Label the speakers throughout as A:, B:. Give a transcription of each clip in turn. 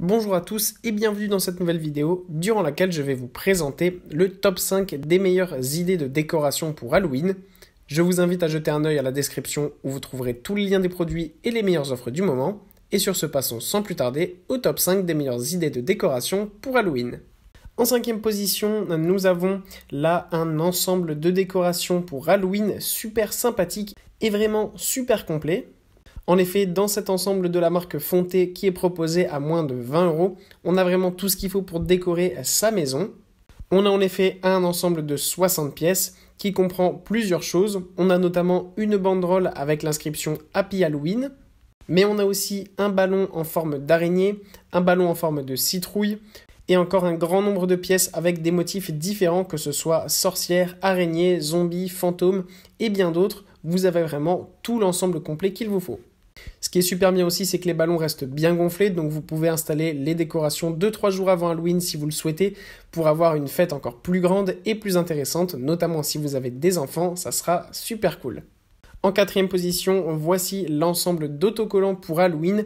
A: Bonjour à tous et bienvenue dans cette nouvelle vidéo durant laquelle je vais vous présenter le top 5 des meilleures idées de décoration pour Halloween. Je vous invite à jeter un œil à la description où vous trouverez tous les liens des produits et les meilleures offres du moment. Et sur ce, passons sans plus tarder au top 5 des meilleures idées de décoration pour Halloween. En cinquième position, nous avons là un ensemble de décorations pour Halloween super sympathique et vraiment super complet. En effet, dans cet ensemble de la marque Fonté qui est proposé à moins de 20 €, on a vraiment tout ce qu'il faut pour décorer sa maison. On a en effet un ensemble de 60 pièces qui comprend plusieurs choses. On a notamment une banderole avec l'inscription Happy Halloween, mais on a aussi un ballon en forme d'araignée, un ballon en forme de citrouille et encore un grand nombre de pièces avec des motifs différents, que ce soit sorcières, araignées, zombies, fantômes et bien d'autres. Vous avez vraiment tout l'ensemble complet qu'il vous faut. Ce qui est super bien aussi, c'est que les ballons restent bien gonflés, donc vous pouvez installer les décorations 2-3 jours avant Halloween si vous le souhaitez, pour avoir une fête encore plus grande et plus intéressante, notamment si vous avez des enfants, ça sera super cool. En quatrième position, voici l'ensemble d'autocollants pour Halloween,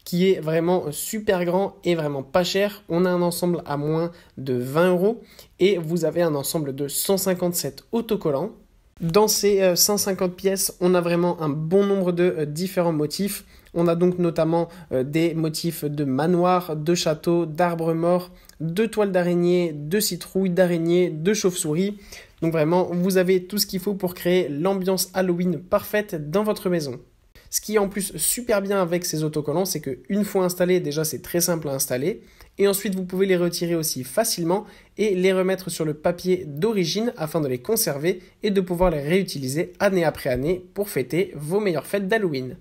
A: qui est vraiment super grand et vraiment pas cher. On a un ensemble à moins de 20 € et vous avez un ensemble de 157 autocollants. Dans ces 150 pièces, on a vraiment un bon nombre de différents motifs. On a donc notamment des motifs de manoirs, de châteaux, d'arbres morts, de toiles d'araignée, de citrouilles, d'araignées, de chauves-souris. Donc vraiment, vous avez tout ce qu'il faut pour créer l'ambiance Halloween parfaite dans votre maison. Ce qui est en plus super bien avec ces autocollants, c'est qu'une fois installés, déjà c'est très simple à installer. Et ensuite, vous pouvez les retirer aussi facilement et les remettre sur le papier d'origine afin de les conserver et de pouvoir les réutiliser année après année pour fêter vos meilleures fêtes d'Halloween.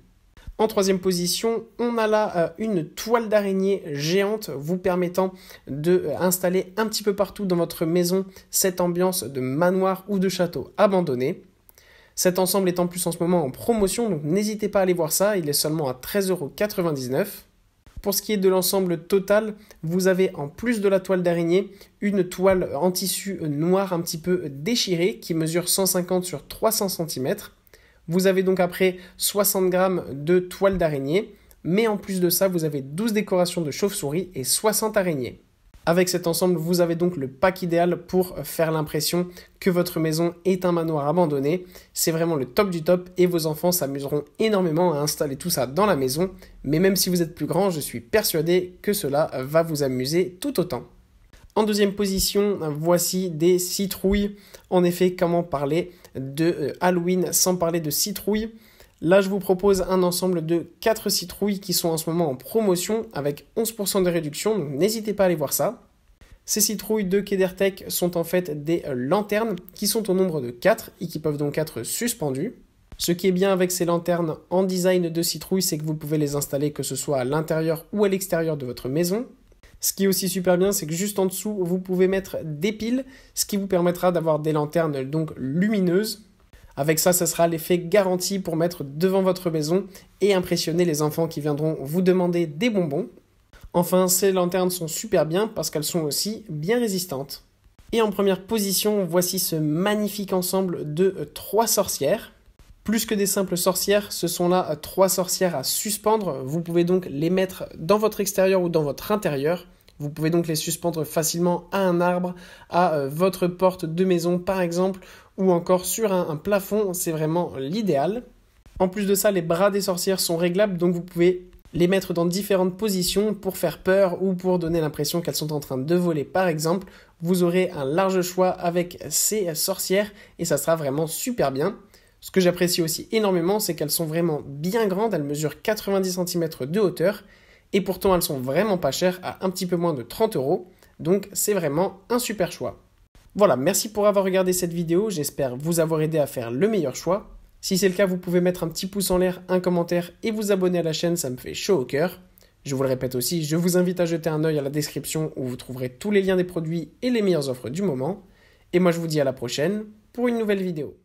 A: En troisième position, on a là une toile d'araignée géante vous permettant d'installer un petit peu partout dans votre maison cette ambiance de manoir ou de château abandonné. Cet ensemble est en plus en ce moment en promotion, donc n'hésitez pas à aller voir ça, il est seulement à 13,99 €. Pour ce qui est de l'ensemble total, vous avez en plus de la toile d'araignée, une toile en tissu noir un petit peu déchirée qui mesure 150 sur 300 cm. Vous avez donc après 60 g de toile d'araignée, mais en plus de ça, vous avez 12 décorations de chauves-souris et 60 araignées. Avec cet ensemble, vous avez donc le pack idéal pour faire l'impression que votre maison est un manoir abandonné. C'est vraiment le top du top et vos enfants s'amuseront énormément à installer tout ça dans la maison. Mais même si vous êtes plus grand, je suis persuadé que cela va vous amuser tout autant. En deuxième position, voici des citrouilles. En effet, comment parler de Halloween sans parler de citrouilles ? Là, je vous propose un ensemble de 4 citrouilles qui sont en ce moment en promotion avec 11% de réduction, donc n'hésitez pas à aller voir ça. Ces citrouilles de Kedertech sont en fait des lanternes qui sont au nombre de 4 et qui peuvent donc être suspendues. Ce qui est bien avec ces lanternes en design de citrouille, c'est que vous pouvez les installer que ce soit à l'intérieur ou à l'extérieur de votre maison. Ce qui est aussi super bien, c'est que juste en dessous, vous pouvez mettre des piles, ce qui vous permettra d'avoir des lanternes donc lumineuses. Avec ça, ce sera l'effet garanti pour mettre devant votre maison et impressionner les enfants qui viendront vous demander des bonbons. Enfin, ces lanternes sont super bien parce qu'elles sont aussi bien résistantes. Et en première position, voici ce magnifique ensemble de 3 sorcières. Plus que des simples sorcières, ce sont là 3 sorcières à suspendre. Vous pouvez donc les mettre dans votre extérieur ou dans votre intérieur. Vous pouvez donc les suspendre facilement à un arbre, à votre porte de maison par exemple, ou encore sur un plafond, c'est vraiment l'idéal. En plus de ça, les bras des sorcières sont réglables, donc vous pouvez les mettre dans différentes positions pour faire peur ou pour donner l'impression qu'elles sont en train de voler par exemple. Vous aurez un large choix avec ces sorcières et ça sera vraiment super bien. Ce que j'apprécie aussi énormément, c'est qu'elles sont vraiment bien grandes, elles mesurent 90 cm de hauteur. Et pourtant, elles sont vraiment pas chères, à un petit peu moins de 30 €. Donc, c'est vraiment un super choix. Voilà, merci pour avoir regardé cette vidéo. J'espère vous avoir aidé à faire le meilleur choix. Si c'est le cas, vous pouvez mettre un petit pouce en l'air, un commentaire et vous abonner à la chaîne, ça me fait chaud au cœur. Je vous le répète aussi, je vous invite à jeter un œil à la description où vous trouverez tous les liens des produits et les meilleures offres du moment. Et moi, je vous dis à la prochaine pour une nouvelle vidéo.